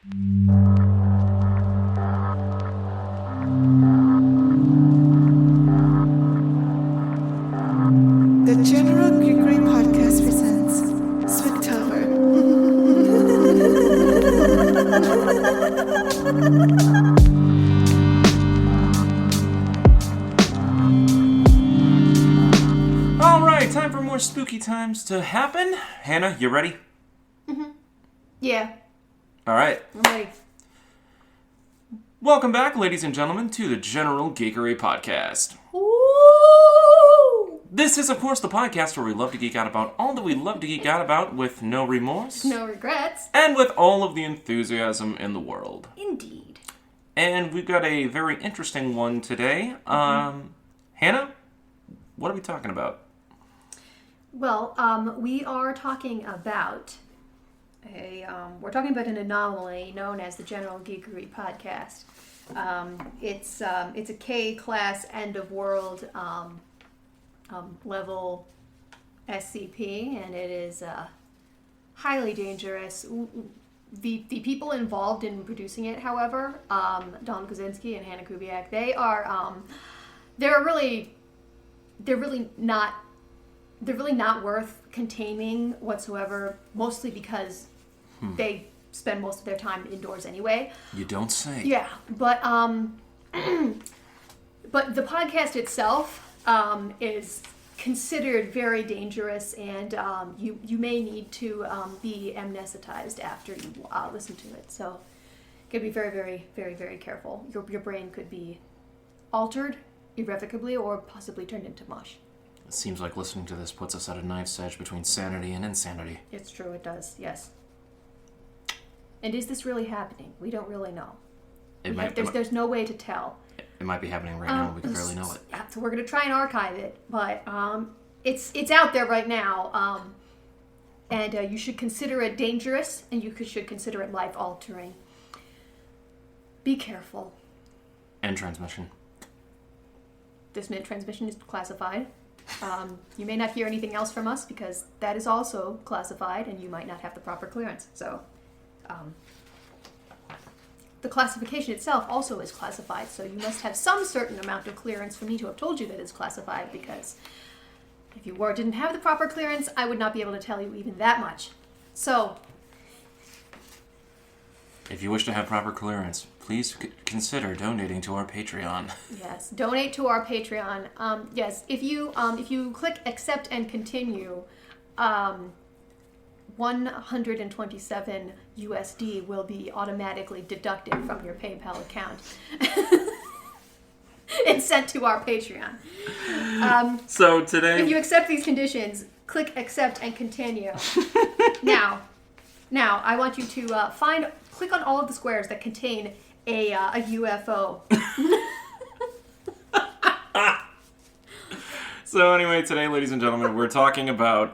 The General Geekery podcast presents Spooktober. All right, time for more spooky times to happen. Hannah, you ready? Yeah, All right. I'm ready. Welcome back, ladies and gentlemen, to the General Geekery podcast. Woo! This is, of course, the podcast where we love to geek out about all that we love to geek out about with no remorse. No regrets. And with all of the enthusiasm in the world. Indeed. And we've got a very interesting one today. Hannah, what are we talking about? Well, we are talking about an anomaly known as the General Geekery podcast. It's a K-class end of world level SCP, and it is highly dangerous. The people involved in producing it, however, Dom Kaczynski and Hannah Kubiak, they're really not worth containing whatsoever, mostly because they spend most of their time indoors anyway. You don't say. Yeah, but the podcast itself is considered very dangerous, and you may need to be amnestized after you listen to it. So you gotta be very, very, very, very careful. Your brain could be altered irrevocably or possibly turned into mush. It seems like listening to this puts us at a knife's edge between sanity and insanity. It's true, it does, yes. And is this really happening? We don't really know. There's no way to tell. It might be happening right now. We can barely know it. Yeah, so we're going to try and archive it, but it's out there right now, and you should consider it dangerous, and you should consider it life-altering. Be careful. End transmission. This minute transmission is classified. You may not hear anything else from us because that is also classified, and you might not have the proper clearance. So, the classification itself also is classified, so you must have some certain amount of clearance for me to have told you that it's classified, because if you didn't have the proper clearance, I would not be able to tell you even that much. So, if you wish to have proper clearance, please consider donating to our Patreon. Yes, donate to our Patreon. Yes, if you click accept and continue, 127 USD will be automatically deducted from your PayPal account and sent to our Patreon. So today, if you accept these conditions, click accept and continue. Now, I want you to click on all of the squares that contain a UFO. So anyway, today, ladies and gentlemen, we're talking about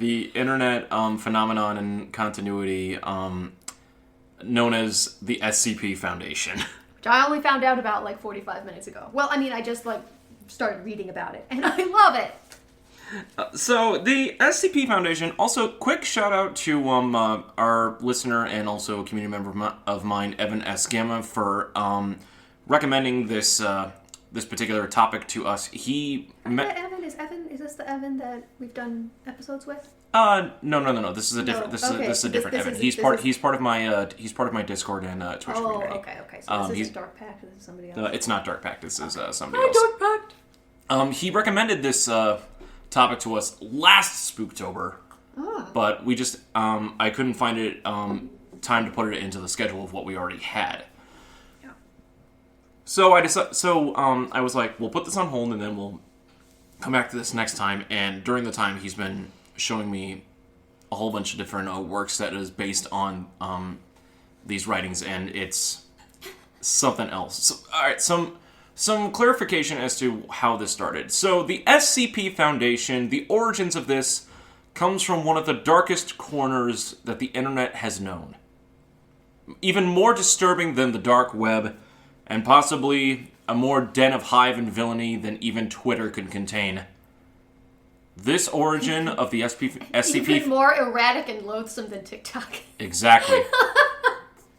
the internet phenomenon and continuity known as the SCP Foundation. Which I only found out about like 45 minutes ago. Well, I mean, I just started reading about it, and I love it. So the SCP Foundation, also quick shout out to our listener and also a community member of mine, Evan S. Gamma, for recommending this particular topic to us. Is this the Evan that we've done episodes with? No. This is a different. This is a different Evan. He's part of my Discord and Twitch community. Okay. So this isn't Dark Pact. This is somebody else. It's not Dark Pact. This is somebody else. Dark Pact. He recommended this topic to us last Spooktober, but we just I couldn't find it time to put it into the schedule of what we already had. Yeah. So I was like, we'll put this on hold and then we'll come back to this next time. And during the time, he's been showing me a whole bunch of different works that is based on these writings, and it's something else. So, all right, some clarification as to how this started. So the SCP Foundation, the origins of this comes from one of the darkest corners that the internet has known. Even more disturbing than the dark web, and possibly a more den of hive and villainy than even Twitter could contain. This origin of the SCP... Even more erratic and loathsome than TikTok. Exactly.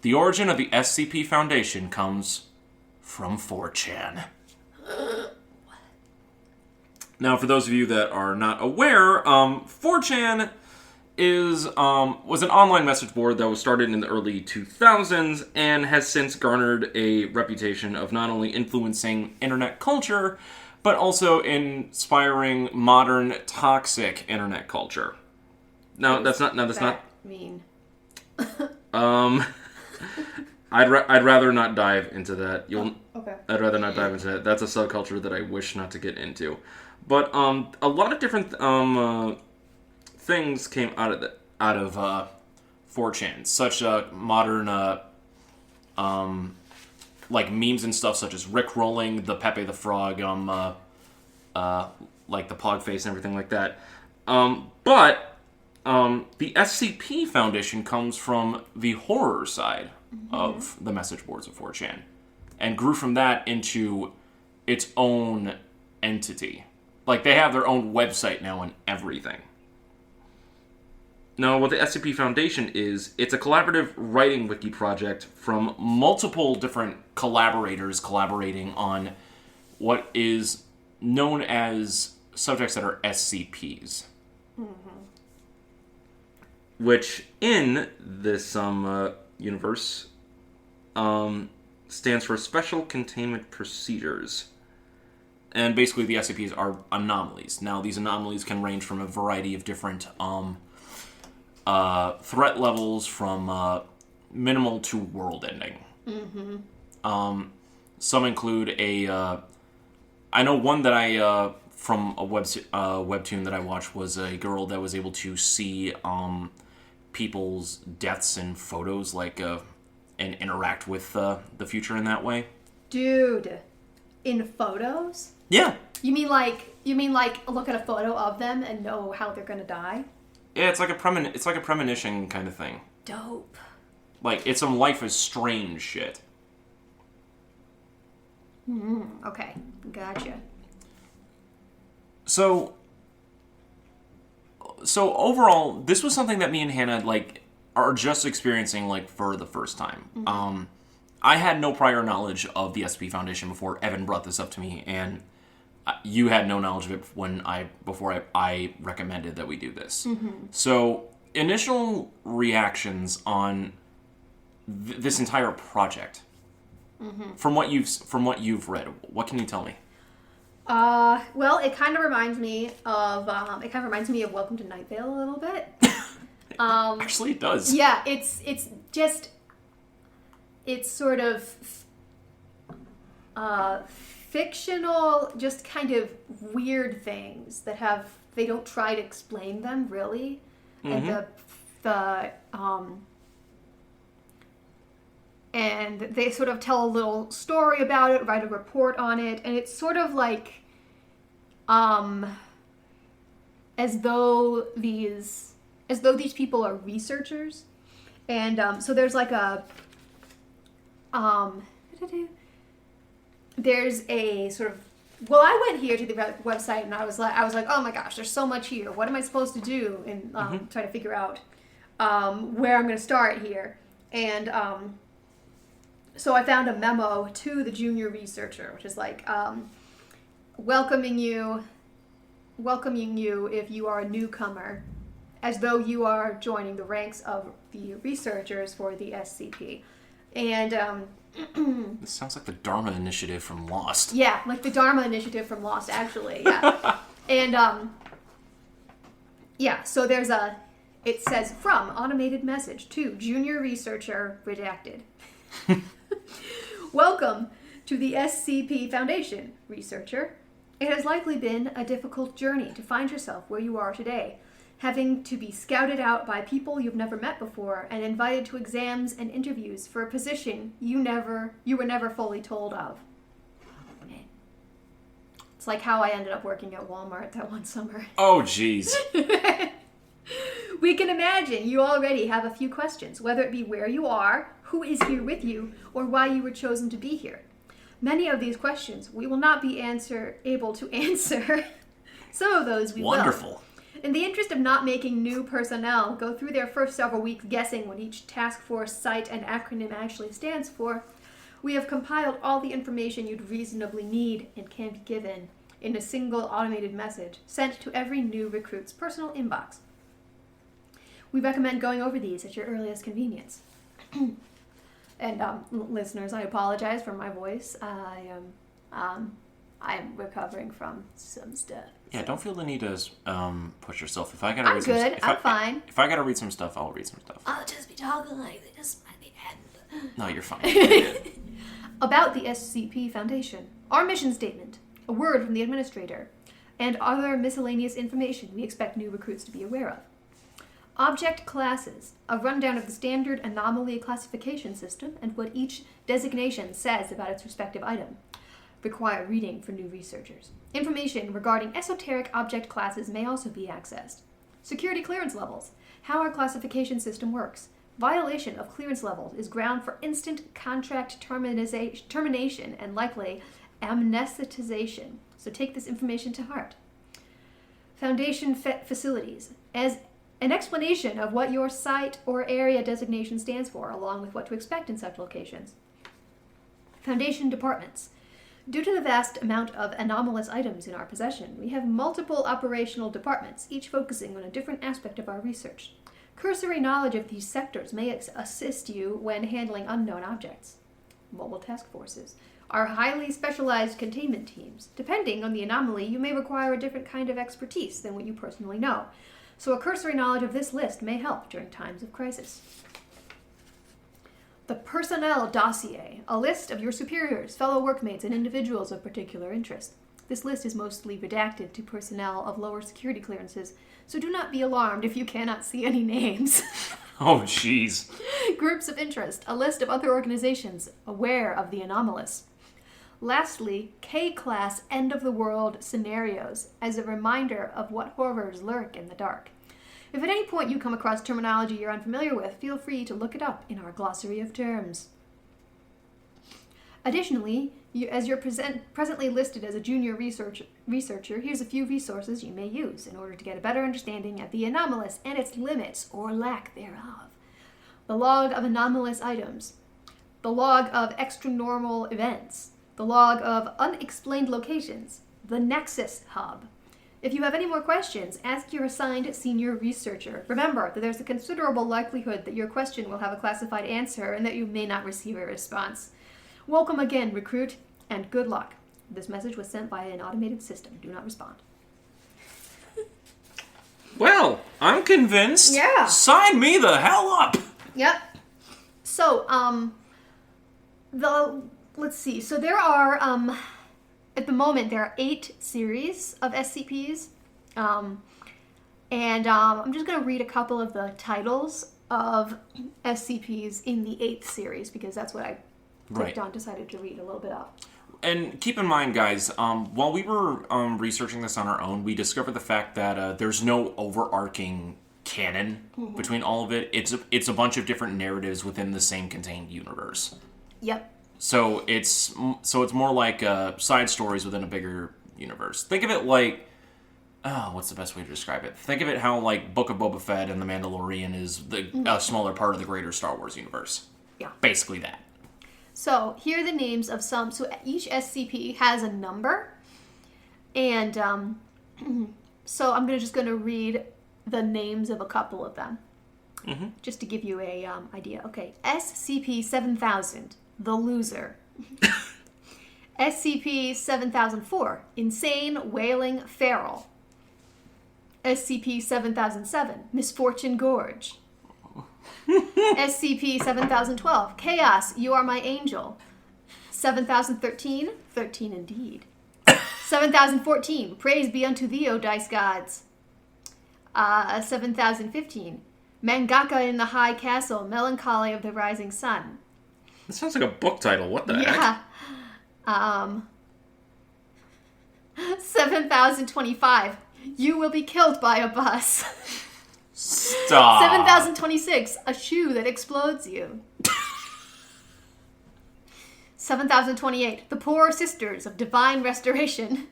The origin of the SCP Foundation comes from 4chan. Now, for those of you that are not aware, 4chan was an online message board that was started in the early 2000s and has since garnered a reputation of not only influencing internet culture, but also inspiring modern toxic internet culture. Now, that's not mean. I'd rather not dive into that. Okay. I'd rather not dive into that. That's a subculture that I wish not to get into. But a lot of different things came out of 4chan, such modern like memes and stuff, such as Rick rolling, the Pepe the Frog, like the Pog face and everything like that. But the SCP Foundation comes from the horror side of the message boards of 4chan, and grew from that into its own entity. Like, they have their own website now and everything. Now, what the SCP Foundation is, it's a collaborative writing wiki project from multiple different collaborators collaborating on what is known as subjects that are SCPs. Which, in this universe, stands for Special Containment Procedures. And basically the SCPs are anomalies. Now, these anomalies can range from a variety of different threat levels, from minimal to world-ending. Some include I know one that I from a webtoon that I watched was a girl that was able to see people's deaths in photos, like and interact with the future in that way. Dude, In photos? Yeah. You mean like look at a photo of them and know how they're gonna die? Yeah, it's like a premonition kind of thing. Dope. Like, it's some Life is Strange shit. Okay, gotcha. So overall, this was something that me and Hannah are just experiencing for the first time. I had no prior knowledge of the SCP Foundation before Evan brought this up to me, and you had no knowledge of it before I recommended that we do this. So, initial reactions on this entire project, from what you've read, what can you tell me? Well, it kind of reminds me of Welcome to Night Vale a little bit. Actually, it does. Yeah, it's sort of fictional, just kind of weird things that they don't try to explain them really, and and they sort of tell a little story about it, write a report on it, and it's sort of like as though these people are researchers, and so there's like a there's a sort of, well, I went here to the website and I was like, oh my gosh, there's so much here. What am I supposed to do? And try to figure out where I'm going to start here. And so I found a memo to the junior researcher, which is like welcoming you if you are a newcomer, as though you are joining the ranks of the researchers for the SCP. And this sounds like the Dharma Initiative from Lost. Yeah, like the Dharma Initiative from Lost, actually. Yeah. And yeah, so it says, from automated message to junior researcher redacted. Welcome to the SCP Foundation, researcher. It has likely been a difficult journey to find yourself where you are today, having to be scouted out by people you've never met before and invited to exams and interviews for a position you were never fully told of. It's like how I ended up working at Walmart that one summer. Oh, jeez. We can imagine you already have a few questions, whether it be where you are, who is here with you, or why you were chosen to be here. Many of these questions we will not be able to answer. Some of those we will. Wonderful. In the interest of not making new personnel go through their first several weeks guessing what each task force, site, and acronym actually stands for, we have compiled all the information you'd reasonably need and can be given in a single automated message sent to every new recruit's personal inbox. We recommend going over these at your earliest convenience. And listeners, I apologize for my voice. I am recovering from some stuff. Yeah, don't feel the need to push yourself. If I gotta I'm read good. some, I'm fine. If I gotta read some stuff, I'll read some stuff. I'll just be talking like this by the end. No, you're fine. About the SCP Foundation, our mission statement, a word from the administrator, and other miscellaneous information we expect new recruits to be aware of. Object classes, a rundown of the standard anomaly classification system and what each designation says about its respective item. Require reading for new researchers. Information regarding esoteric object classes may also be accessed. Security clearance levels, how our classification system works. Violation of clearance levels is ground for instant contract termination and likely amnestization, so take this information to heart. Foundation facilities, as an explanation of what your site or area designation stands for, along with what to expect in such locations. Foundation departments. Due to the vast amount of anomalous items in our possession, we have multiple operational departments, each focusing on a different aspect of our research. Cursory knowledge of these sectors may assist you when handling unknown objects. Mobile task forces are highly specialized containment teams. Depending on the anomaly, you may require a different kind of expertise than what you personally know. So a cursory knowledge of this list may help during times of crisis. The personnel dossier, a list of your superiors, fellow workmates, and individuals of particular interest. This list is mostly redacted to personnel of lower security clearances, so do not be alarmed if you cannot see any names. Oh, jeez. Groups of interest, a list of other organizations aware of the anomalous. Lastly, K-class end-of-the-world scenarios as a reminder of what horrors lurk in the dark. If at any point you come across terminology you're unfamiliar with, feel free to look it up in our glossary of terms. Additionally, as you're presently listed as a junior researcher, here's a few resources you may use in order to get a better understanding of the anomalous and its limits or lack thereof. The log of anomalous items, the log of extranormal events, the log of unexplained locations, the Nexus Hub. If you have any more questions, ask your assigned senior researcher. Remember that there's a considerable likelihood that your question will have a classified answer and that you may not receive a response. Welcome again, recruit, and good luck. This message was sent via an automated system. Do not respond. Well, I'm convinced. Yeah. Sign me the hell up. Yep. So, let's see. So there are, at the moment, there are 8 series of SCPs. I'm just going to read a couple of the titles of SCPs in the 8th series because that's what I clicked on, decided to read a little bit of. And keep in mind, guys, while we were researching this on our own, we discovered the fact that there's no overarching canon between all of it. It's a bunch of different narratives within the same contained universe. Yep. So it's more like side stories within a bigger universe. Think of it like, what's the best way to describe it? Think of it how like Book of Boba Fett and The Mandalorian is a smaller part of the greater Star Wars universe. Yeah. Basically that. So here are the names of some. So each SCP has a number, and so I'm just going to read the names of a couple of them, just to give you a idea. Okay, SCP-7000, the Loser. SCP-7004, Insane Wailing Feral. SCP-7007, Misfortune Gorge. SCP-7012, Chaos, You Are My Angel. 7013, 13 indeed. 7014, Praise Be Unto Thee, O Dice Gods. 7015, Mangaka in the High Castle, Melancholy of the Rising Sun. That sounds like a book title. What the heck? 7025, You Will Be Killed by a Bus. Stop. 7026, A Shoe That Explodes You. 7028, The Poor Sisters of Divine Restoration.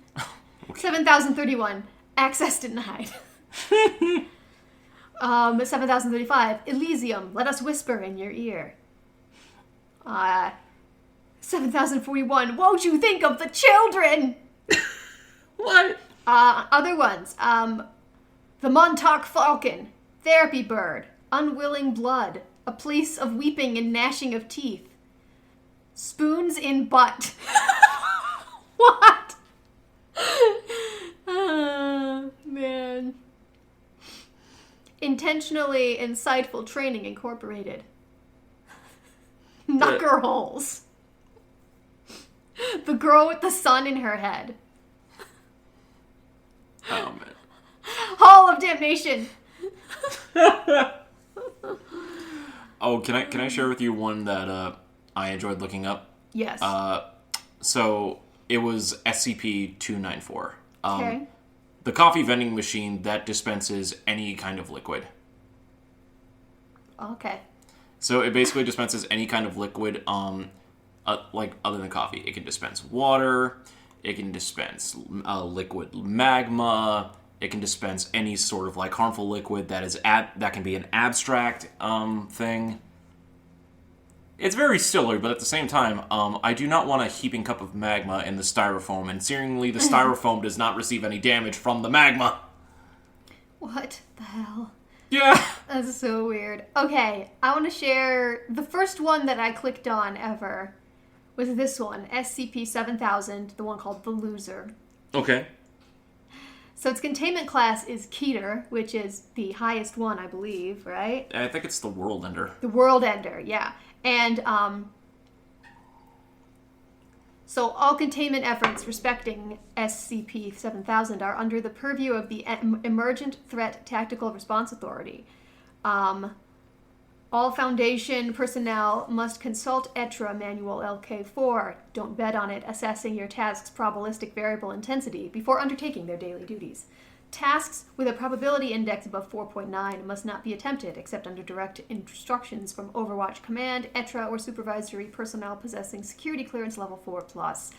7031, Access Denied. 7035, Elysium, let us whisper in your ear. 7041, won't you think of the children? What? Other ones, the Montauk Falcon, Therapy Bird, Unwilling Blood, A Place of Weeping and Gnashing of Teeth, Spoons in Butt. What? Man. Intentionally Insightful Training Incorporated. Knucker Holes. The Girl with the Sun in Her Head. Oh, man. Hall of Damnation. Oh, can I share with you one that I enjoyed looking up? Yes. So it was SCP-294. Okay. The coffee vending machine that dispenses any kind of liquid. Okay. So it basically dispenses any kind of liquid, like other than coffee. It can dispense water. It can dispense liquid magma. It can dispense any sort of like harmful liquid that can be an abstract thing. It's very silly, but at the same time, I do not want a heaping cup of magma in the styrofoam, and seemingly the styrofoam does not receive any damage from the magma. What the hell? Yeah. That's so weird. Okay, I want to share the first one that I clicked on ever was this one, SCP-7000, the one called The Loser. Okay. So its containment class is Keter, which is the highest one, I believe, right? I think it's the World Ender. The World Ender, yeah. And so all containment efforts respecting SCP-7000 are under the purview of the Emergent Threat Tactical Response Authority. All Foundation personnel must consult ETRA Manual LK4. Don't bet on it, assessing your task's probabilistic variable intensity before undertaking their daily duties. Tasks with a probability index above 4.9 must not be attempted except under direct instructions from Overwatch Command, ETRA, or supervisory personnel possessing security clearance level 4+.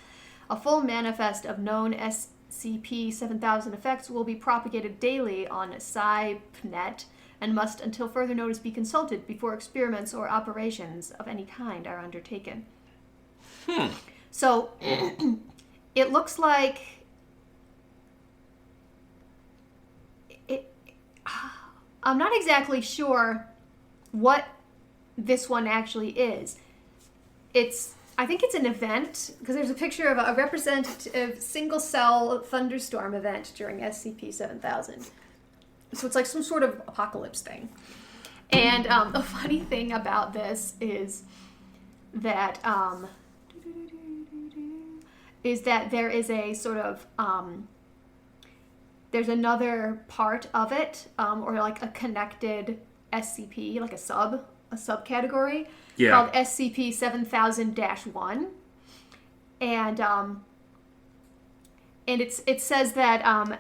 A full manifest of known SCP-7000 effects will be propagated daily on SciPnet and must, until further notice, be consulted before experiments or operations of any kind are undertaken. So, it looks like I'm not exactly sure what this one actually is. I think it's an event, because there's a picture of a representative single-cell thunderstorm event during SCP-7000. So it's like some sort of apocalypse thing. And the funny thing about this is that there is a sort of there's another part of it, or like a connected SCP, like a subcategory called SCP-7000-1, and it says that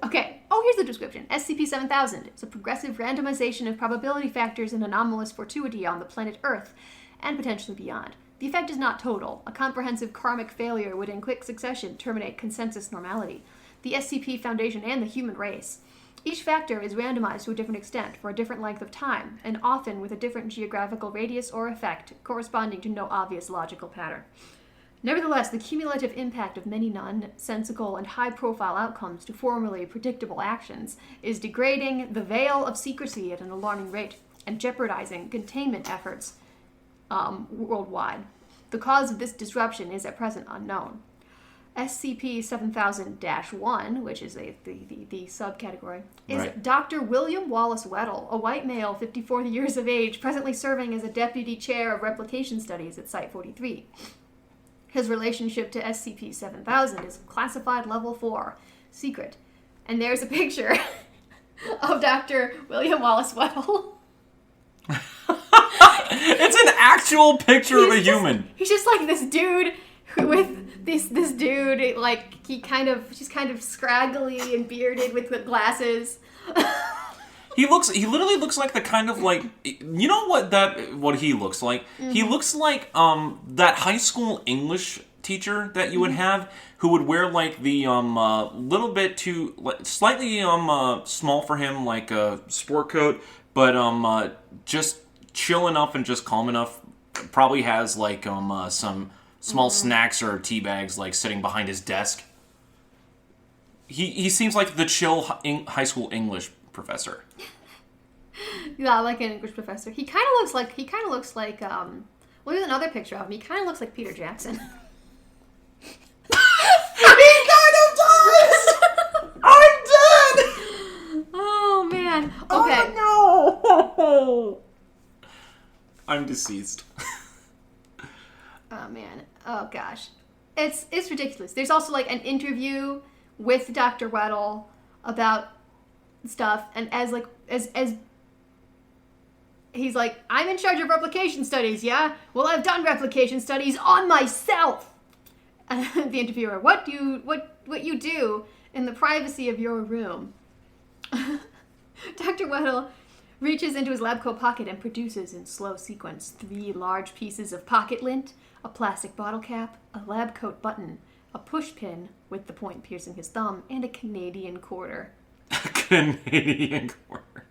okay. Oh, here's the description. SCP-7000 is a progressive randomization of probability factors and anomalous fortuity on the planet Earth, and potentially beyond. The effect is not total. A comprehensive karmic failure would in quick succession terminate consensus normality, the SCP Foundation, and the human race. Each factor is randomized to a different extent for a different length of time, and often with a different geographical radius or effect corresponding to no obvious logical pattern. Nevertheless, the cumulative impact of many nonsensical and high-profile outcomes to formerly predictable actions is degrading the veil of secrecy at an alarming rate and jeopardizing containment efforts worldwide. The cause of this disruption is at present unknown. SCP-7000-1, which is the subcategory, is right. Dr. William Wallace Weddle, a white male, 54 years of age, presently serving as a deputy chair of replication studies at Site-43. His relationship to SCP-7000 is classified level 4, secret. And there's a picture of Dr. William Wallace Weddle. It's an actual picture of a human. He's just like this dude with this dude, like she's kind of scraggly and bearded with the glasses. He literally looks like the kind of like, you know what he looks like? Mm-hmm. He looks like that high school English teacher that you would have who would wear like the little bit too slightly small for him, like a sport coat, but just chill enough and just calm enough. Probably has like some small snacks or tea bags like sitting behind his desk. He seems like the chill high school English professor. Yeah, like an English professor. He kind of looks like well, here's another picture of him. He kind of looks like Peter Jackson. He kind of does! I'm dead! Oh, man. Okay. Oh, no! I'm deceased. Oh, man. Oh, gosh. It's ridiculous. There's also, like, an interview with Dr. Weddle about stuff, and as he's like, I'm in charge of replication studies, yeah? Well, I've done replication studies on myself. And the interviewer, what you do in the privacy of your room? Dr. Weddle reaches into his lab coat pocket and produces in slow sequence 3 large pieces of pocket lint, a plastic bottle cap, a lab coat button, a push pin with the point piercing his thumb, and a Canadian quarter. A Canadian quarter.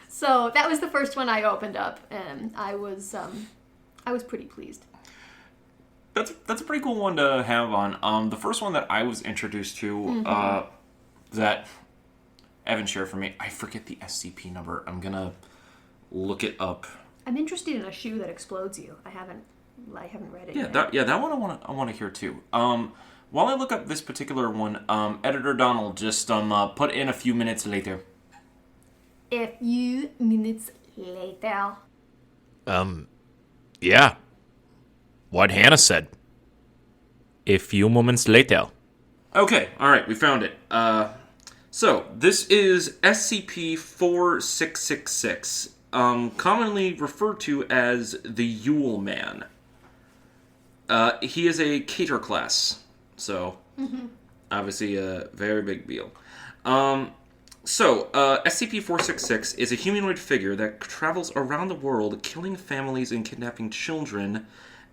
So that was the first one I opened up, and I was pretty pleased. That's a pretty cool one to have on. The first one that I was introduced to, that Evan shared for me, I forget the SCP number. I'm gonna look it up. I'm interested in a shoe that explodes you. I haven't read it yet. That one I want to hear too. While I look up this particular one, Editor Donald just put in a few minutes later. A few minutes later. Yeah. What Hannah said. A few moments later. Okay, alright, we found it. So, this is SCP-4666, commonly referred to as the Yule Man. He is a Cater class, so obviously a very big deal. SCP-466 is a humanoid figure that travels around the world killing families and kidnapping children,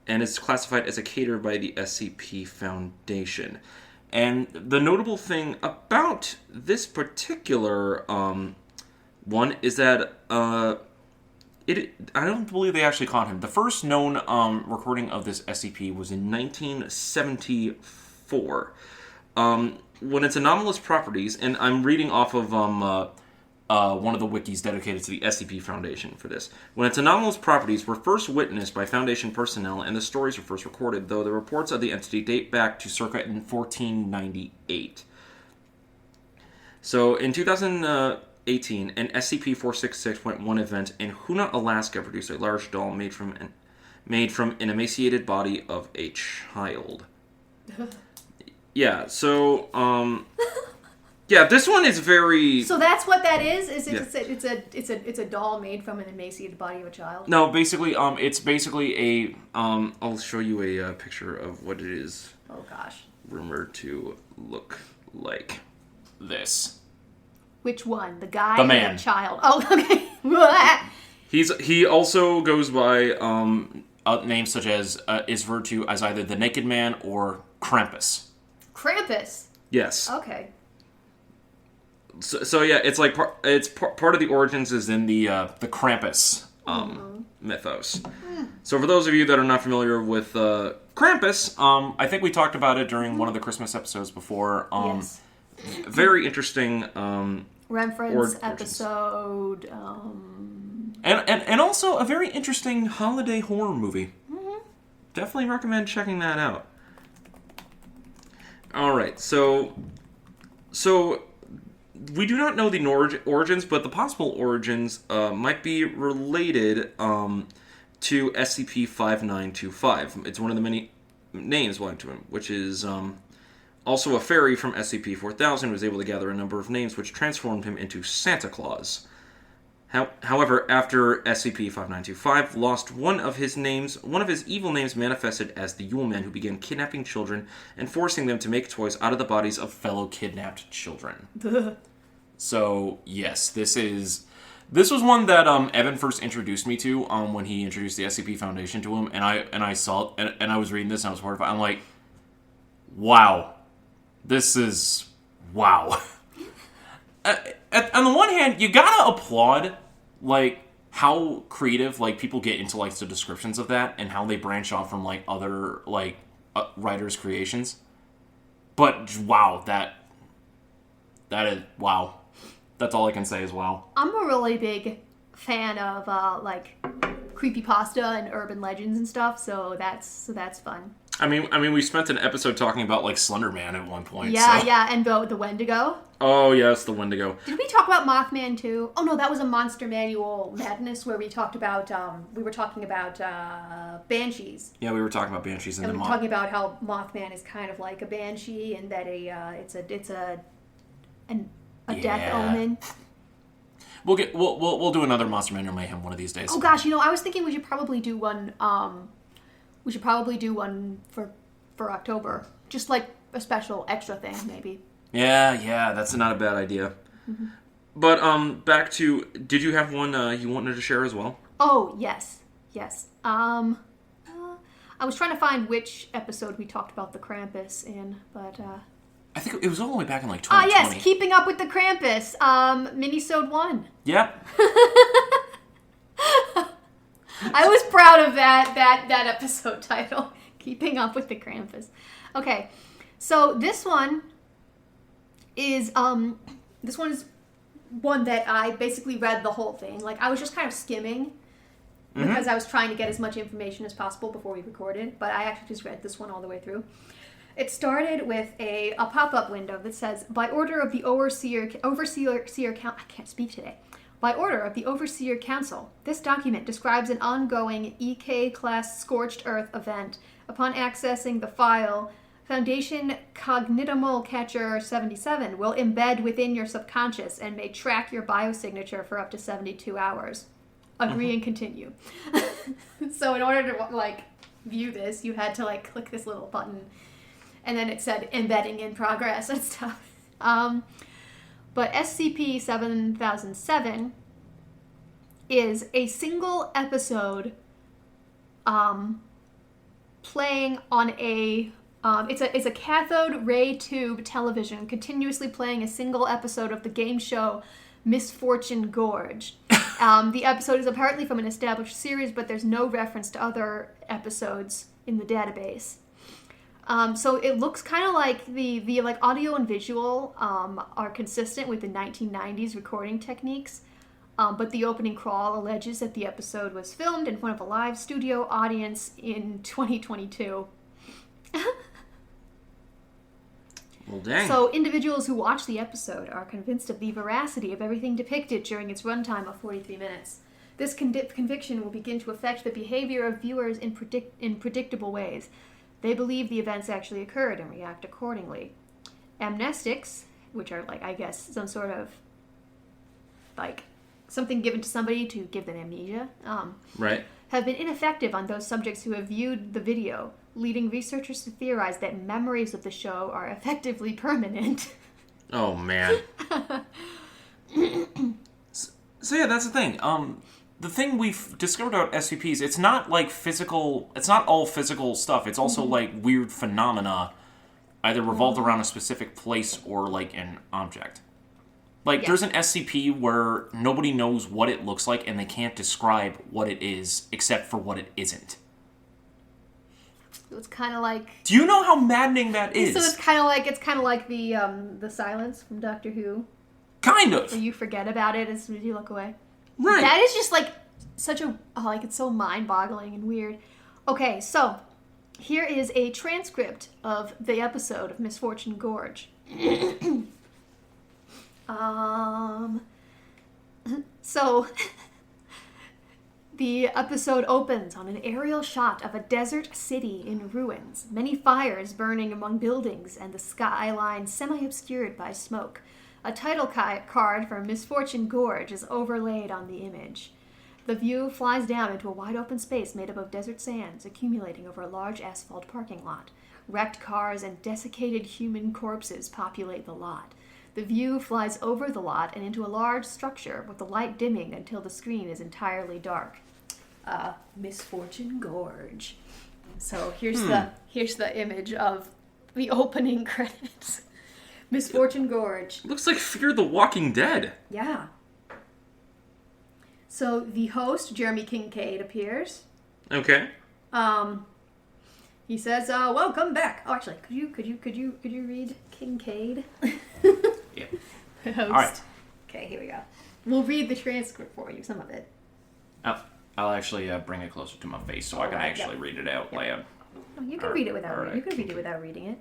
and is classified as a Cater by the SCP Foundation. And the notable thing about this particular one is that I don't believe they actually caught him. The first known recording of this SCP was in 1974. When its anomalous properties, and I'm reading off of one of the wikis dedicated to the SCP Foundation for this. When its anomalous properties were first witnessed by Foundation personnel and the stories were first recorded, though the reports of the entity date back to circa in 1498. So in 2018, an SCP-466.1 event in Hoonah, Alaska produced a large doll made from an emaciated body of a child. Yeah, so, yeah, this one is very... So that's what that is? Yeah. It's a doll made from an emaciated body of a child? No, basically, it's basically a, I'll show you a picture of what it is. Oh, gosh. Rumored to look like this. Which one? The guy The or man. the child? Oh, okay. He also goes by, names such as, is referred to as either the Naked Man or Krampus. Krampus? Yes. Okay. So yeah, it's like part of the origins is in the Krampus mythos. So for those of you that are not familiar with Krampus, I think we talked about it during one of the Christmas episodes before. Yes. Very interesting. Reference episode. And also a very interesting holiday horror movie. Definitely recommend checking that out. All right, so we do not know the origins, but the possible origins might be related to SCP-5925. It's one of the many names belonging to him, which is also a fairy from SCP-4000 who was able to gather a number of names which transformed him into Santa Claus. However, after SCP-5925 lost one of his evil names manifested as the Yule Man, who began kidnapping children and forcing them to make toys out of the bodies of fellow kidnapped children. So, yes, this is This was one that Evan first introduced me to when he introduced the SCP Foundation to him, and I saw it, and I was reading this and I was horrified. I'm like, wow, this is wow. On the one hand, you gotta applaud like how creative like people get into like the descriptions of that and how they branch off from like other like writers' creations. But wow, that is wow. That's all I can say as well. I'm a really big fan of like creepypasta and urban legends and stuff, so that's fun. I mean, we spent an episode talking about like Slender Man at one point. Yeah, so. yeah, and the Wendigo. Oh yes, the Wendigo. Did we talk about Mothman too? Oh no, that was a Monster Manual Madness where we talked about we were talking about banshees. Yeah, we were talking about banshees and we were talking about how Mothman is kind of like a banshee and that it's a death omen. We'll do another Monster Manual Mayhem one of these days. Oh gosh, I was thinking we should probably do one. We should probably do one for October, just like a special extra thing, maybe. Yeah, that's not a bad idea. Mm-hmm. But back to, did you have one you wanted to share as well? Oh yes. I was trying to find which episode we talked about the Krampus in, but. I think it was all the way back in like 2020. Ah, yes, Keeping Up with the Krampus, Minisode 1. Yep. I was proud of that episode title, Keeping Up with the Krampus. Okay, so this one is one that I basically read the whole thing. Like, I was just kind of skimming because I was trying to get as much information as possible before we recorded, but I actually just read this one all the way through. It started with a pop-up window that says, by order of the Overseer I can't speak today. By order of the Overseer Council, this document describes an ongoing EK-class Scorched Earth event. Upon accessing the file, Foundation Cognitimal Catcher 77 will embed within your subconscious and may track your biosignature for up to 72 hours. Agree and continue. So in order to, view this, you had to, click this little button. And then it said embedding in progress and stuff. But SCP 7007 is a single episode playing on a it's a cathode ray tube television continuously playing a single episode of the game show Misfortune Gorge. The episode is apparently from an established series, but there's no reference to other episodes in the database. So it looks kind of like the audio and visual are consistent with the 1990s recording techniques, but the opening crawl alleges that the episode was filmed in front of a live studio audience in 2022. Well, dang. So individuals who watch the episode are convinced of the veracity of everything depicted during its runtime of 43 minutes. This conviction will begin to affect the behavior of viewers in predictable ways. They believe the events actually occurred and react accordingly. Amnestics, which are I guess some sort of something given to somebody to give them amnesia, right, have been ineffective on those subjects who have viewed the video, leading researchers to theorize that memories of the show are effectively permanent. Oh man. So yeah, that's the thing. The thing we've discovered about SCPs, it's not physical, it's not all physical stuff. It's also weird phenomena, either revolved around a specific place or an object. There's an SCP where nobody knows what it looks like and they can't describe what it is except for what it isn't. So it's kind of Do you know how maddening that is? So it's kind of like the silence from Doctor Who. Kind of. Where you forget about it as soon as you look away. Right. That is just such a it's so mind-boggling and weird. Okay, so here is a transcript of the episode of Misfortune Gorge. So the episode opens on an aerial shot of a desert city in ruins, many fires burning among buildings and the skyline semi-obscured by smoke. A title card for Misfortune Gorge is overlaid on the image. The view flies down into a wide open space made up of desert sands accumulating over a large asphalt parking lot. Wrecked cars and desiccated human corpses populate the lot. The view flies over the lot and into a large structure with the light dimming until the screen is entirely dark. Misfortune Gorge. So here's the image of the opening credits. Misfortune Gorge. Looks like Fear the Walking Dead. Yeah. So the host, Jeremy Kincaid, appears. Okay. He says, "Welcome back." Oh, actually, could you read Kincaid? Yeah. Host. All right. Okay, here we go. We'll read the transcript for you, some of it. I'll actually bring it closer to my face so I can actually read it out loud. Oh, you can read it without reading it.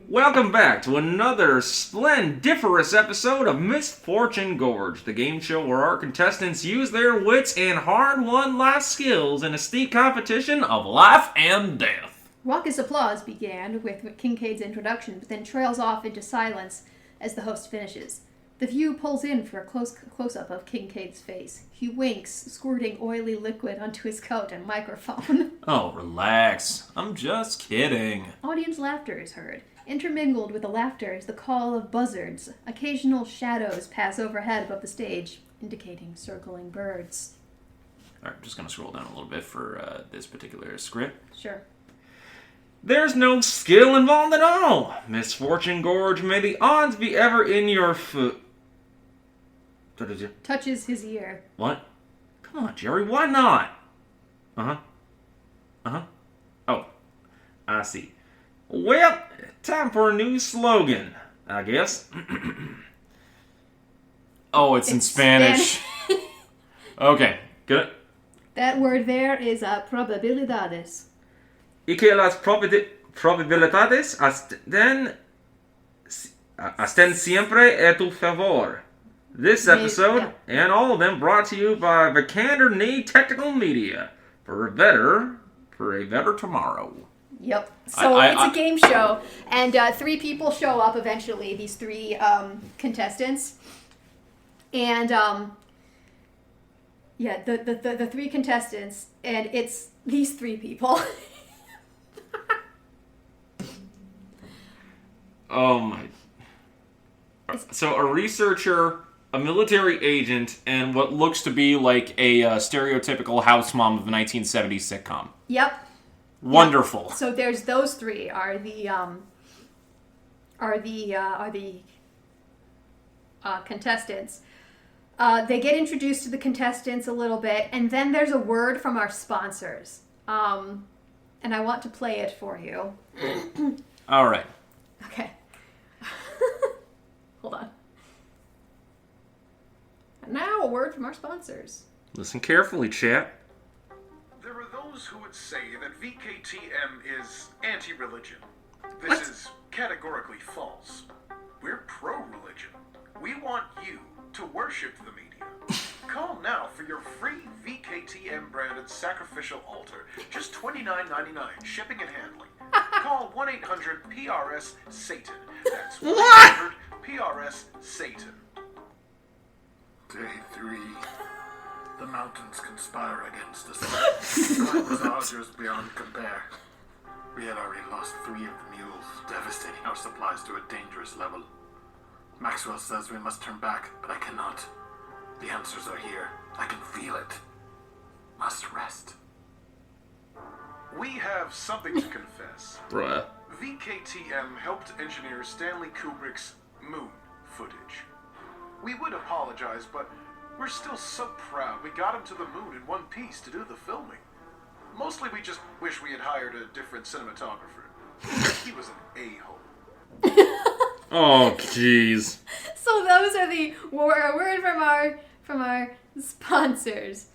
Welcome back to another splendiferous episode of Misfortune Gorge, the game show where our contestants use their wits and hard-won life skills in a steep competition of life and death. Raucous applause began with Kincaid's introduction, but then trails off into silence as the host finishes. The view pulls in for a close-up of Kincaid's face. He winks, squirting oily liquid onto his coat and microphone. Oh, relax. I'm just kidding. Audience laughter is heard. Intermingled with the laughter is the call of buzzards. Occasional shadows pass overhead above the stage, indicating circling birds. All right, I'm just going to scroll down a little bit for this particular script. Sure. There's no skill involved at all. Misfortune Gorge, may the odds be ever in your foot. What did you? Touches his ear. What? Come on, Jerry, why not? Oh, I see. Well, time for a new slogan, I guess. Oh, it's in Spanish. Okay, good. That word there is probabilidades. Y que las probabilidades estén siempre a tu favor. This episode, and all of them, brought to you by Vikander Knee Technical Media for a better tomorrow. Yep. So it's a game show, and 3 people show up eventually. These 3 contestants, and the 3 contestants, and it's these 3 people. Oh my! So a researcher, a military agent, and what looks to be like a stereotypical house mom of a 1970s sitcom. Yep. Wonderful. Yep. So there's those 3 are the contestants. They get introduced to the contestants a little bit, and then there's a word from our sponsors. And I want to play it for you. All right. Okay. Hold on. And now a word from our sponsors. Listen carefully, chat. There are those who would say that VKTM is anti-religion. This is categorically false. We're pro-religion. We want you to worship the media. Call now for your free VKTM branded sacrificial altar. Just $29.99 shipping and handling. Call 1-800-PRS-SATAN. That's 1-800-PRS-SATAN. Day 3. The mountains conspire against us. Time was ours beyond compare. We had already lost 3 of the mules, devastating our supplies to a dangerous level. Maxwell says we must turn back, but I cannot. The answers are here. I can feel it. Must rest. We have something to confess. Bruh. VKTM helped engineer Stanley Kubrick's moon footage. We would apologize, but we're still so proud we got him to the moon in one piece to do the filming. Mostly we just wish we had hired a different cinematographer. He was an a-hole. Oh, jeez. So those are the word from our sponsors.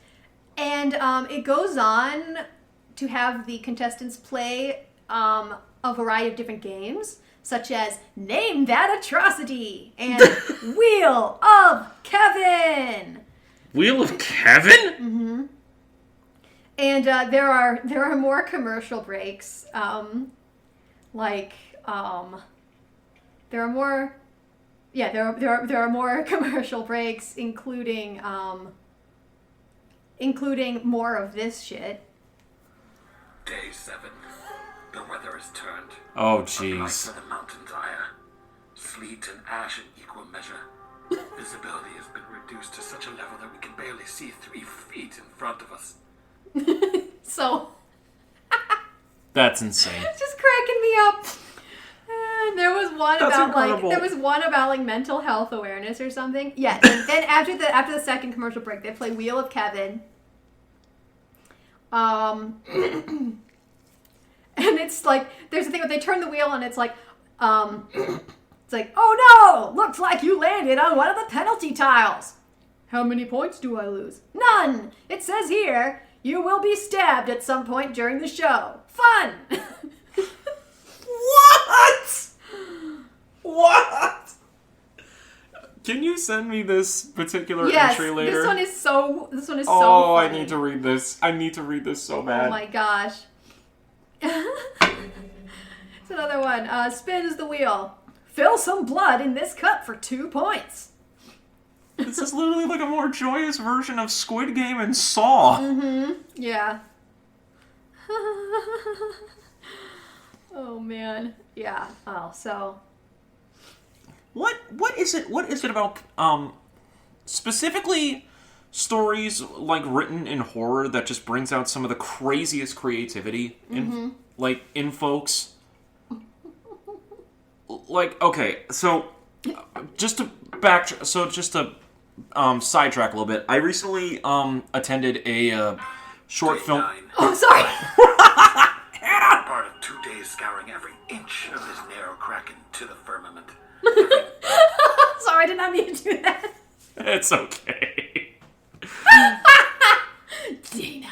And it goes on to have the contestants play a variety of different games, such as Name That Atrocity and Wheel of Kevin. Wheel of Kevin? Mm-hmm. And there are more commercial breaks. There are more. Yeah, there are more commercial breaks, including more of this shit. Day 7. The weather has turned. Oh, Unlike jeez. for the mountain dire. sleet and ash in equal measure. Visibility has been reduced to such a level that we can barely see 3 feet in front of us. So, That's insane. it's just cracking me up. And there was one That's about incredible. like mental health awareness or something. Yes. And then after the second commercial break, they play Wheel of Kevin. And it's like there's a thing where they turn the wheel and it's like it's like, oh no, looks like you landed on one of the penalty tiles. How many points do I lose? None. It says here you will be stabbed at some point during the show. Fun. What? What? Can you send me this particular entry later? This one is so Oh, funny. I need to read this. I need to read this so bad. Oh my gosh. It's another one. Spins the wheel. Fill some blood in this cup for 2 points. This is literally like a more joyous version of Squid Game and Saw. Yeah. Oh man. Yeah. Oh, so What is it? What is it about specifically stories like written in horror that just brings out some of the craziest creativity in in folks? Like, okay, so just to sidetrack a little bit. I recently attended a short film. 9. oh, sorry. Part of 2 days scouring every inch of this narrow crack into the firmament. Sorry, I did not mean to do that. It's okay. Day 9.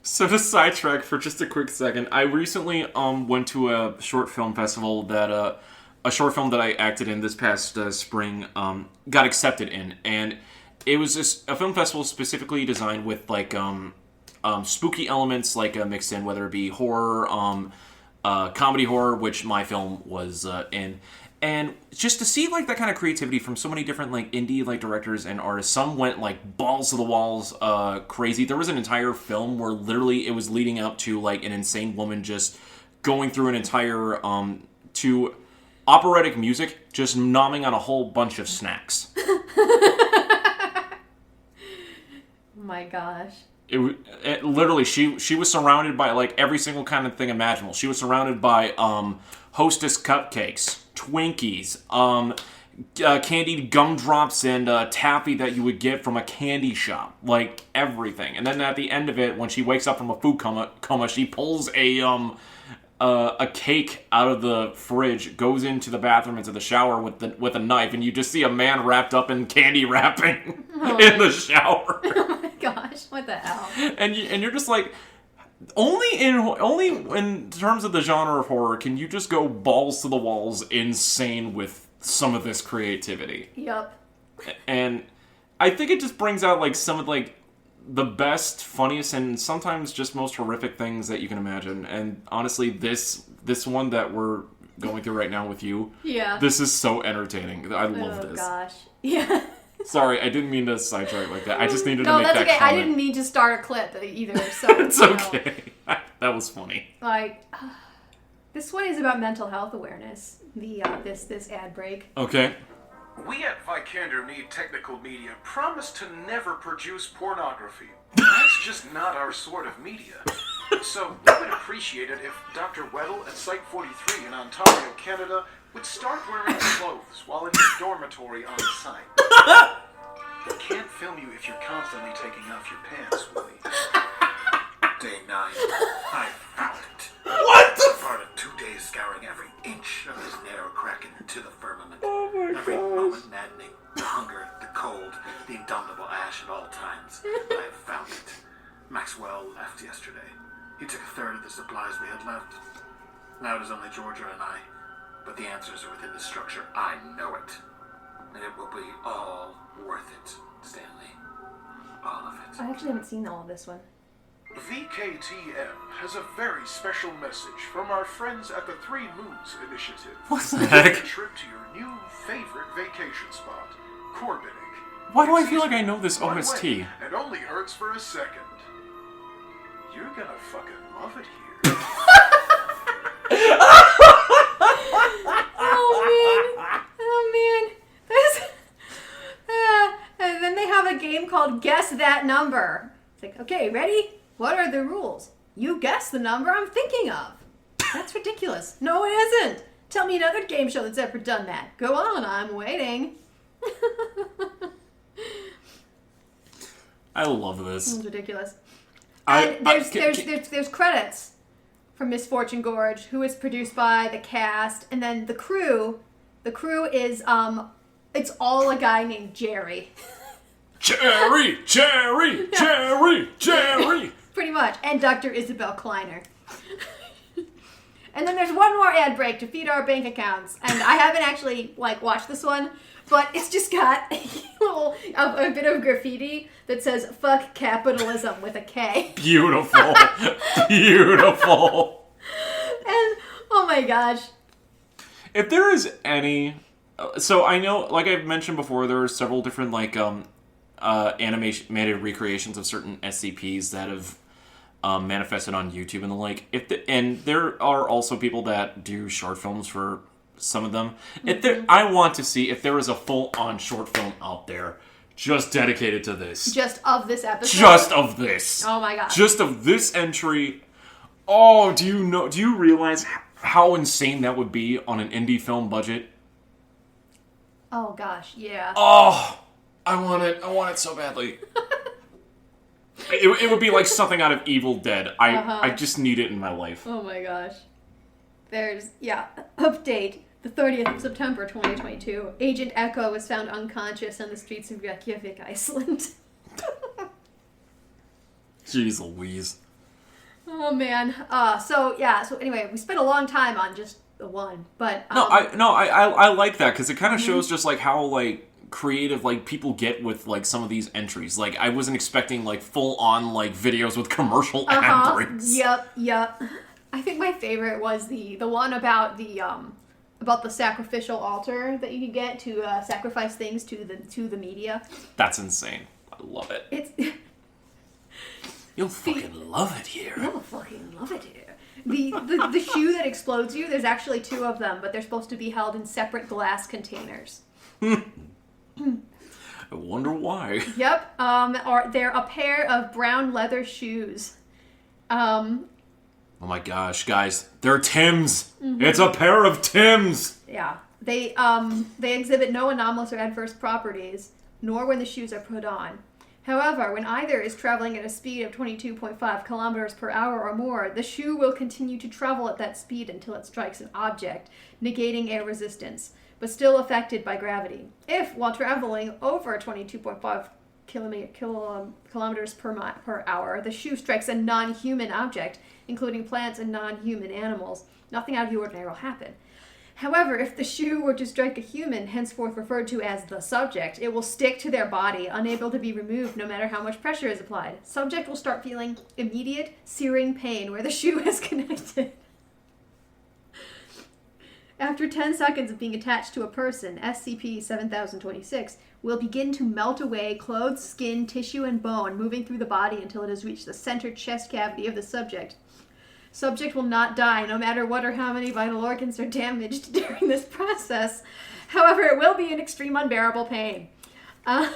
So to sidetrack for just a quick second, I recently went to a short film festival that a short film that I acted in this past spring got accepted in, and it was a film festival specifically designed with like spooky elements like mixed in, whether it be horror, comedy horror, which my film was in. And just to see like that kind of creativity from so many different like indie like directors and artists. Some went like balls to the walls crazy. There was an entire film where literally it was leading up to like an insane woman just going through an entire to operatic music, just nomming on a whole bunch of snacks. Oh my gosh. It literally she was surrounded by like every single kind of thing imaginable. She was surrounded by Hostess cupcakes, Twinkies, candied gumdrops, and taffy that you would get from a candy shop, like everything. And then at the end of it, when she wakes up from a food coma, she pulls a cake out of the fridge, goes into the bathroom, into the shower with a knife, and you just see a man wrapped up in candy wrapping in the shower. Oh my gosh, what the hell? And you're just like, only in terms of the genre of horror can you just go balls to the walls insane with some of this creativity. Yep. And I think it just brings out like some of like the best, funniest, and sometimes just most horrific things that you can imagine. And honestly, this one that we're going through right now with you, Yeah. this is so entertaining. I love Oh this. gosh. Yeah. Sorry, I didn't mean to sidetrack like that. I just needed to No, make that's that okay. comment. I didn't mean to start a clip either. So It's you know, okay. That was funny. like, this one is about mental health awareness. The this ad break. Okay. We at Vikander Need Technical Media promise to never produce pornography. That's just not our sort of media. So we would appreciate it if Dr. Weddle at Site 43 in Ontario, Canada, would start wearing clothes while in his dormitory on site. We can't film you if you're constantly taking off your pants, Willie. Day 9. I found it. What the Part of 2 days scouring every inch of this narrow crack into the firmament. Oh my Every gosh. moment maddening. The hunger, the cold, the indomitable ash at all times. I have found it. Maxwell left yesterday. He took a third of the supplies we had left. Now it is only Georgia and I. But the answers are within the structure. I know it. And it will be all worth it, Stanley. All of it. I actually haven't seen all of this one. VKTM has a very special message from our friends at the Three Moons Initiative. What the Take heck? a trip to your new favorite vacation spot, Corbinic. Why do I It's feel like easy I know this one OST? way, and only hurts for a second. You're gonna fucking love it here. Oh man. called Guess That Number. It's like, okay, ready? What are the rules? You guess the number I'm thinking of. That's ridiculous. No, it isn't. Tell me another game show that's ever done that. Go on, I'm waiting. I love this. It's ridiculous. And there's credits for Misfortune Gorge, who is produced by the cast, and then the crew. The crew is it's all a guy named Jerry. Jerry. Pretty much, and Dr. Isabel Kleiner. And then there's one more ad break to feed our bank accounts, and I haven't actually watched this one, but it's just got a bit of graffiti that says "fuck capitalism" with a K. Beautiful. Beautiful. And oh my gosh. If there is any, so I know, like I've mentioned before, there are several different animated recreations of certain SCPs that have manifested on YouTube and the like. And there are also people that do short films for some of them. I want to see if there is a full-on short film out there just dedicated to this. Just of this episode? Just of this. Oh my god. Just of this entry. Oh, do you realize how insane that would be on an indie film budget? Oh gosh, yeah. Oh, I want it so badly. It would be like something out of Evil Dead. I just need it in my life. Oh my gosh. There's, update. The 30th of September 2022. Agent Echo was found unconscious on the streets of Reykjavik, Iceland. Jeez Louise. Oh man. So anyway, we spent a long time on just the one, but I like that because it kind of shows just how creative people get with some of these entries. I wasn't expecting full on videos with commercial ad breaks. Yep. I think my favorite was the one about the sacrificial altar that you could get to sacrifice things to the media. That's insane. I love it. You'll fucking love it here. You'll fucking love it here. The shoe that explodes you, there's actually two of them, but they're supposed to be held in separate glass containers. I wonder why. Yep. Or they're a pair of brown leather shoes. Oh my gosh, guys. They're Tims. Mm-hmm. It's a pair of Tims. Yeah. They exhibit no anomalous or adverse properties, nor when the shoes are put on. However, when either is traveling at a speed of 22.5 kilometers per hour or more, the shoe will continue to travel at that speed until it strikes an object, negating air resistance, but still affected by gravity. If, while traveling over 22.5 kilometers per hour, the shoe strikes a non-human object, including plants and non-human animals, nothing out of the ordinary will happen. However, if the shoe were to strike a human, henceforth referred to as the subject, it will stick to their body, unable to be removed no matter how much pressure is applied. Subject will start feeling immediate, searing pain where the shoe is connected. After 10 seconds of being attached to a person, SCP-7026 will begin to melt away clothes, skin, tissue, and bone, moving through the body until it has reached the center chest cavity of the subject. Subject will not die, no matter what or how many vital organs are damaged during this process. However, it will be in extreme unbearable pain. What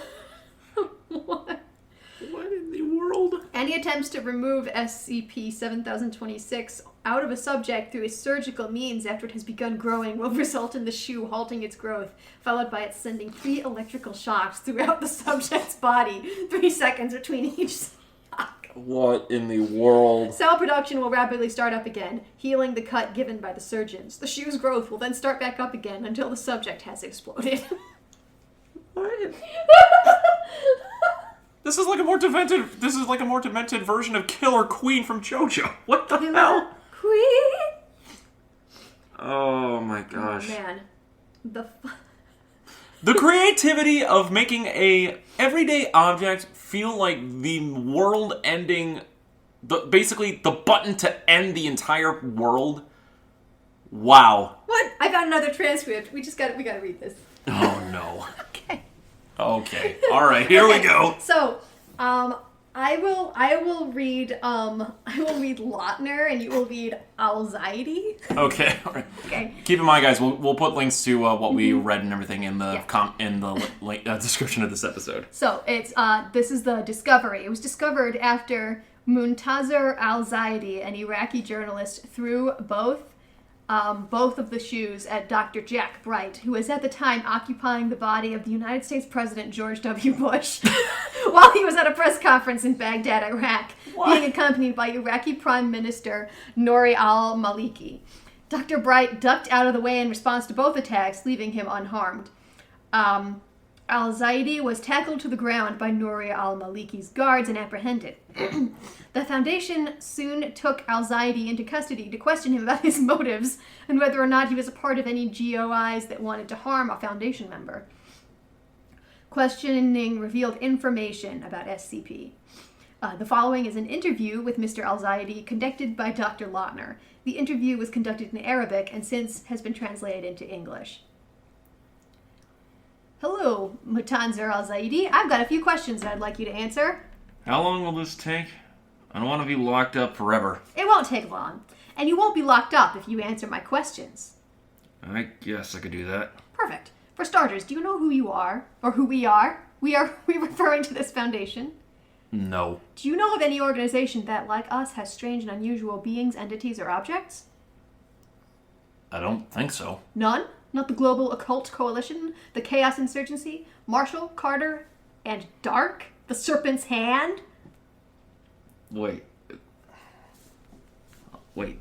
in the world? Any attempts to remove SCP-7026 out of a subject through a surgical means after it has begun growing will result in the shoe halting its growth, followed by it sending 3 electrical shocks throughout the subject's body, 3 seconds between each shock. What in the world? Cell production will rapidly start up again, healing the cut given by the surgeons. The shoe's growth will then start back up again until the subject has exploded. What? This is like a more demented version of Killer Queen from JoJo. What the hell? Queen? Oh my gosh. Oh man. The creativity of making a everyday object feel like the world-ending, basically the button to end the entire world. Wow. What? I got another transcript. We gotta read this. Oh no. Okay. Okay. All right. Here we go. So, I will read Lautner, and you will read Alzheimer. Okay. All right. Okay. Keep in mind, guys, we'll put links to what we read and everything in the description of this episode. So it's this is the discovery. It was discovered after Muntazir Al-Zaidi, an Iraqi journalist, threw both of the shoes at Dr. Jack Bright, who was at the time occupying the body of the United States President George W. Bush while he was at a press conference in Baghdad, Iraq, being accompanied by Iraqi Prime Minister Nouri al-Maliki. Dr. Bright ducked out of the way in response to both attacks, leaving him unharmed. Al-Zaidi was tackled to the ground by Nouri al-Maliki's guards and apprehended. The Foundation soon took Al-Zaidi into custody to question him about his motives and whether or not he was a part of any GOIs that wanted to harm a Foundation member. Questioning revealed information about SCP. The following is an interview with Mr. Al-Zaidi conducted by Dr. Lautner. The interview was conducted in Arabic and since has been translated into English. Hello, Mutanzir Al-Zaidi. I've got a few questions that I'd like you to answer. How long will this take? I don't want to be locked up forever. It won't take long, and you won't be locked up if you answer my questions. I guess I could do that. Perfect. For starters, do you know who you are? Or who we are? We referring to this foundation? No. Do you know of any organization that, like us, has strange and unusual beings, entities, or objects? I don't think so. None? Not the Global Occult Coalition, the Chaos Insurgency, Marshall, Carter, and Dark? The Serpent's Hand? Wait,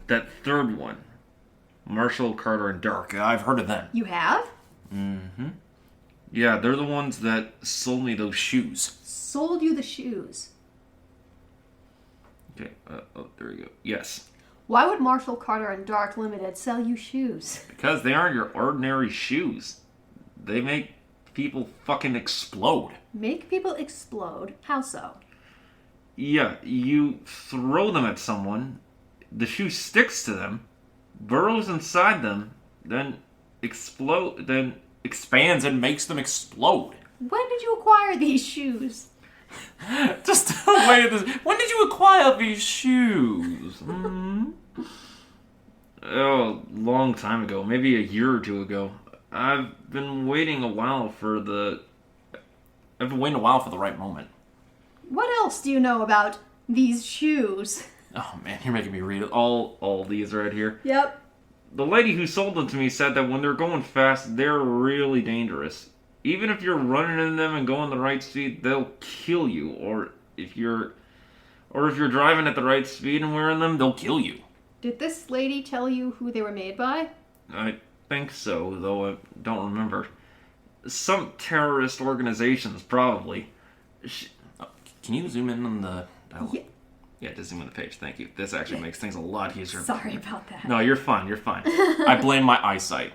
that third one. Marshall, Carter, and Dark. I've heard of them. You have? Mm-hmm. Yeah, they're the ones that sold me those shoes. Sold you the shoes? Okay, there we go. Yes. Why would Marshall, Carter, and Dark Limited sell you shoes? Because they aren't your ordinary shoes. They make people fucking explode. Make people explode? How so? Yeah, you throw them at someone, the shoe sticks to them, burrows inside them, then expands and makes them explode. When did you acquire these shoes? Just the way this. When did you acquire these shoes? Oh, long time ago, maybe a year or two ago. I've been waiting a while for the right moment. What else do you know about these shoes? Oh man, you're making me read all these right here. Yep. The lady who sold them to me said that when they're going fast, they're really dangerous. Even if you're running in them and going the right speed, they'll kill you. Or if you're driving at the right speed and wearing them, they'll kill you. Did this lady tell you who they were made by? I think so, though I don't remember. Some terrorist organizations, probably. Can you zoom in on the... Yeah, just zoom in the page, thank you. This actually makes things a lot easier. Sorry about that. No, you're fine. I blame my eyesight.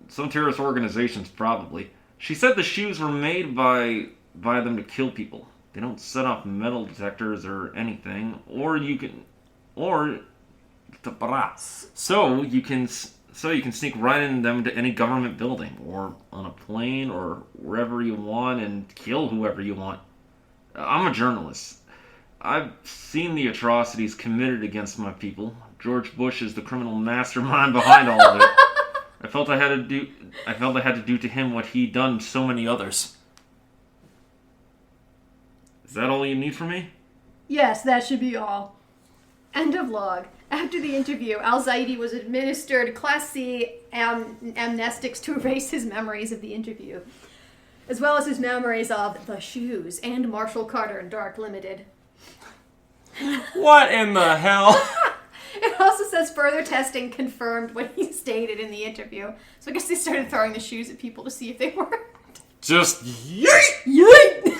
Some terrorist organizations, probably. She said the shoes were made by them to kill people. They don't set off metal detectors or anything. So you can sneak right in them to any government building, or on a plane, or wherever you want, and kill whoever you want. I'm a journalist. I've seen the atrocities committed against my people. George Bush is the criminal mastermind behind all of it. I felt I had to do to him what he'd done to so many others. Is that all you need from me? Yes, that should be all. End of log. After the interview, Al-Zaidi was administered Class C amnestics to erase his memories of the interview, as well as his memories of the shoes and Marshall, Carter, and Dark Limited. What in the hell? It also says further testing confirmed what he stated in the interview. So I guess they started throwing the shoes at people to see if they worked. Just yeet! Yeet!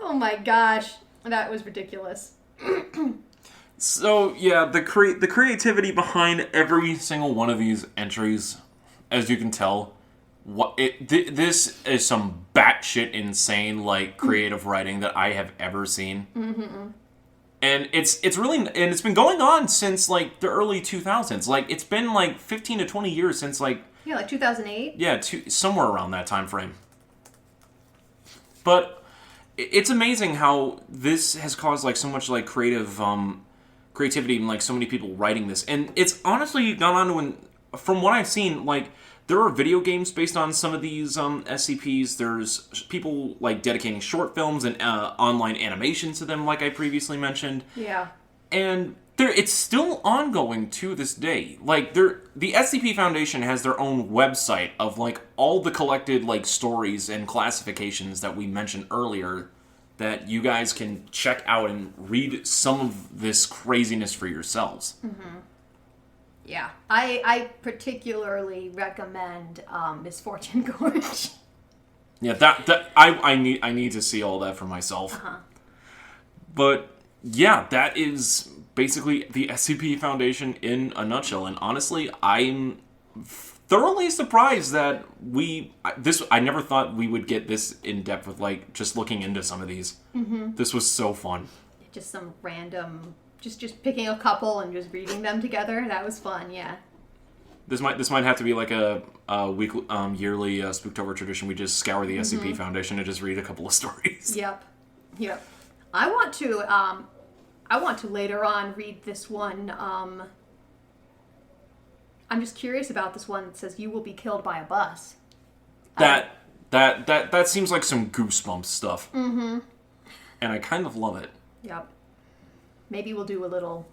Oh my gosh. That was ridiculous. So, yeah, the creativity behind every single one of these entries, as you can tell, this is some batshit insane, creative writing that I have ever seen. Mm-hmm. And it's been going on since, the early 2000s. It's been, 15 to 20 years since, 2008? Yeah, somewhere around that time frame. But it's amazing how this has caused like so much like creativity and like so many people writing this, and it's honestly gone on to from what I've seen, like there are video games based on some of these SCPs. There's people like dedicating short films and online animations to them, like I previously mentioned. Yeah. And it's still ongoing to this day. Like the SCP Foundation has their own website of like all the collected like stories and classifications that we mentioned earlier, that you guys can check out and read some of this craziness for yourselves. Mm-hmm. Yeah, I particularly recommend Misfortune Gorge. Yeah, that I need to see all that for myself. Uh-huh. But yeah, that is basically the SCP Foundation in a nutshell. And honestly, I'm thoroughly surprised that I never thought we would get this in depth with like just looking into some of these. Mm-hmm. This was so fun. Just some random, just picking a couple and just reading them together. That was fun. Yeah. This might have to be like a weekly, yearly Spooktober tradition. We just scour the SCP Foundation and just read a couple of stories. Yep. I want to later on read this one. I'm just curious about this one that says you will be killed by a bus. That seems like some Goosebumps stuff. Mm-hmm. And I kind of love it. Yep. Maybe we'll do a little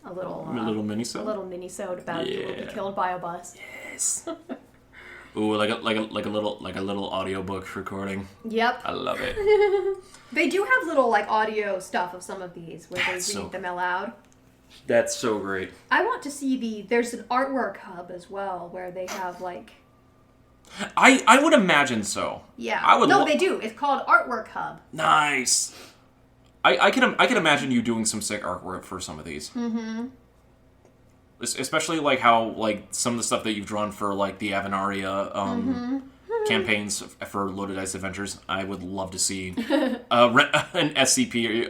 mini-sode? A little mini-sode about you will be killed by a bus. Yes. Ooh, like a little audiobook recording. Yep. I love it. They do have little like audio stuff of some of these where they read them aloud. That's so great. I want to see there's an artwork hub as well where they have like I would imagine so. Yeah. They do. It's called Artwork Hub. Nice. I can imagine you doing some sick artwork for some of these. Mm-hmm. Especially like how like some of the stuff that you've drawn for like the Avenaria campaigns for Loaded Dice Adventures. I would love to see an SCP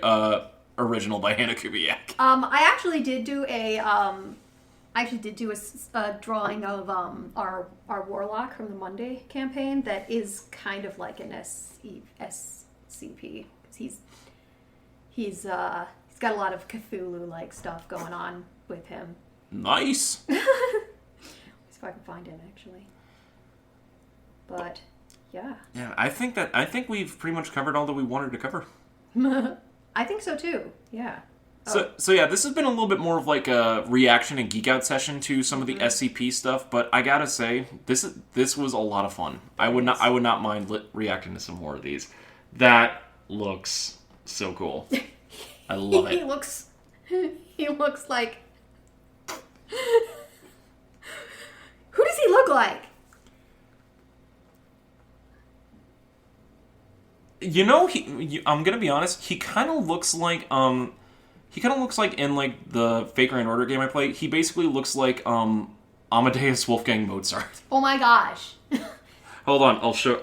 original by Hannah Kubiak. I actually did do a drawing of our warlock from the Monday campaign that is kind of like an SCP. He's got a lot of Cthulhu-like stuff going on with him. Nice. See if I can find it actually. But yeah. Yeah, I think we've pretty much covered all that we wanted to cover. I think so too. Yeah. So yeah, this has been a little bit more of like a reaction and geek out session to some of the SCP stuff, but I gotta say this was a lot of fun. I would not mind reacting to some more of these. That looks so cool. I love it. He looks like. Who does he look like? You know, I'm gonna be honest. He kind of looks like in like the Fake Grand Order game I played. He basically looks like Amadeus Wolfgang Mozart. Oh my gosh. Hold on, I'll show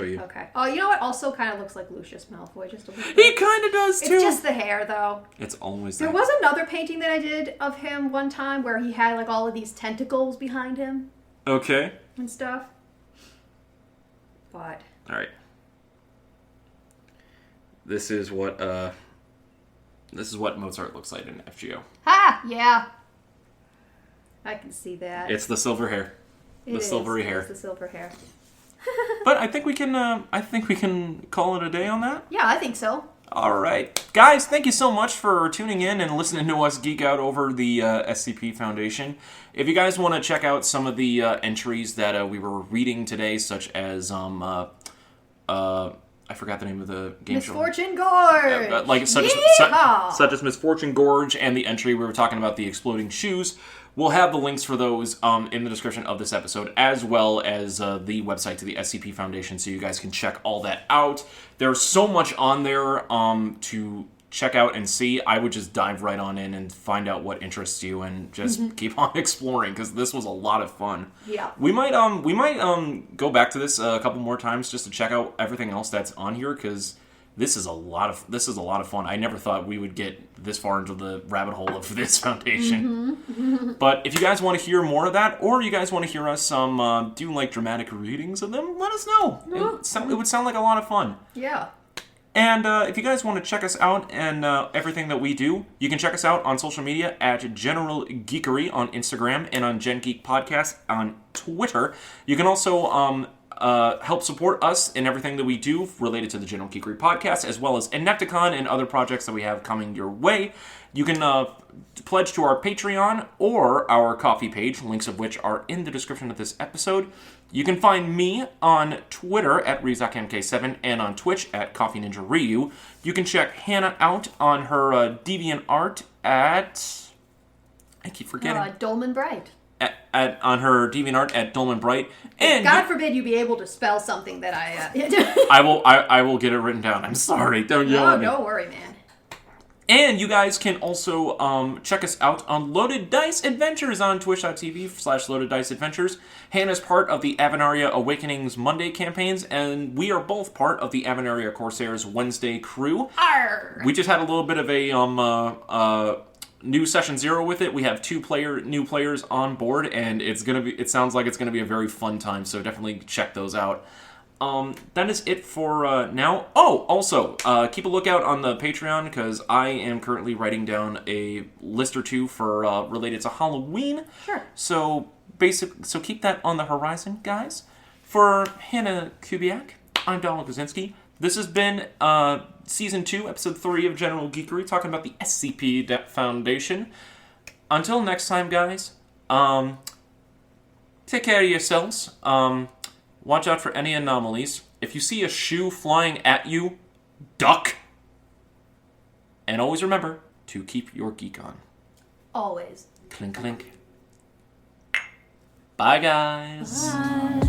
you. Okay. Oh, you know what? Also, kind of looks like Lucius Malfoy, just a little bit. He kind of does too. It's just the hair, though. It's always there. Was another painting that I did of him one time where he had like all of these tentacles behind him. Okay. And stuff. But. All right. This is what Mozart looks like in FGO. Ha! Yeah. I can see that. It's the silver hair. Silvery hair. It's the silver hair. But I think we can call it a day on that. Yeah, I think so. All right, guys, thank you so much for tuning in and listening to us geek out over the SCP Foundation. If you guys want to check out some of the entries that we were reading today, such as I forgot the name of the game Misfortune Gorge! Such as Misfortune Gorge and the entry we were talking about, the exploding shoes. We'll have the links for those in the description of this episode, as well as the website to the SCP Foundation, so you guys can check all that out. There's so much on there to check out and see. I would just dive right on in and find out what interests you and just keep on exploring, because this was a lot of fun. Yeah. We might go back to this a couple more times just to check out everything else that's on here, because this is a lot of fun. I never thought we would get this far into the rabbit hole of this foundation. But if you guys want to hear more of that, or you guys want to hear us do like dramatic readings of them, let us know. It would sound like a lot of fun. Yeah. And if you guys want to check us out and everything that we do, you can check us out on social media at General Geekery on Instagram and on Gen Geek Podcast on Twitter. You can also help support us in everything that we do related to the General Geekery Podcast, as well as Enecticon and other projects that we have coming your way. You can pledge to our Patreon or our Ko-fi page, links of which are in the description of this episode. You can find me on Twitter at RizakMK7 and on Twitch at Coffee Ninja Ryu. You can check Hannah out on her DeviantArt at... I keep forgetting. Dolman Bright. On her DeviantArt at Dolman Bright. And God forbid you be able to spell something that I... I will get it written down. I'm sorry. Don't yell at me. Don't worry, man. And you guys can also check us out on Loaded Dice Adventures on twitch.tv/Loaded Dice Adventures. Hannah's part of the Avenaria Awakenings Monday campaigns, and we are both part of the Avenaria Corsairs Wednesday crew. Arr! We just had a little bit of a new session 0 with it. We have new players on board, and it sounds like it's gonna be a very fun time. So definitely check those out. That is it for now. Oh, also, keep a lookout on the Patreon, because I am currently writing down a list or two for related to Halloween. Sure. So keep that on the horizon, guys. For Hannah Kubiak, I'm Donald Kaczynski. This has been Season 2, Episode 3 of General Geekery, talking about the SCP Foundation. Until next time, guys, take care of yourselves. Watch out for any anomalies. If you see a shoe flying at you, duck. And always remember to keep your geek on. Always. Clink, clink. Bye, guys. Bye.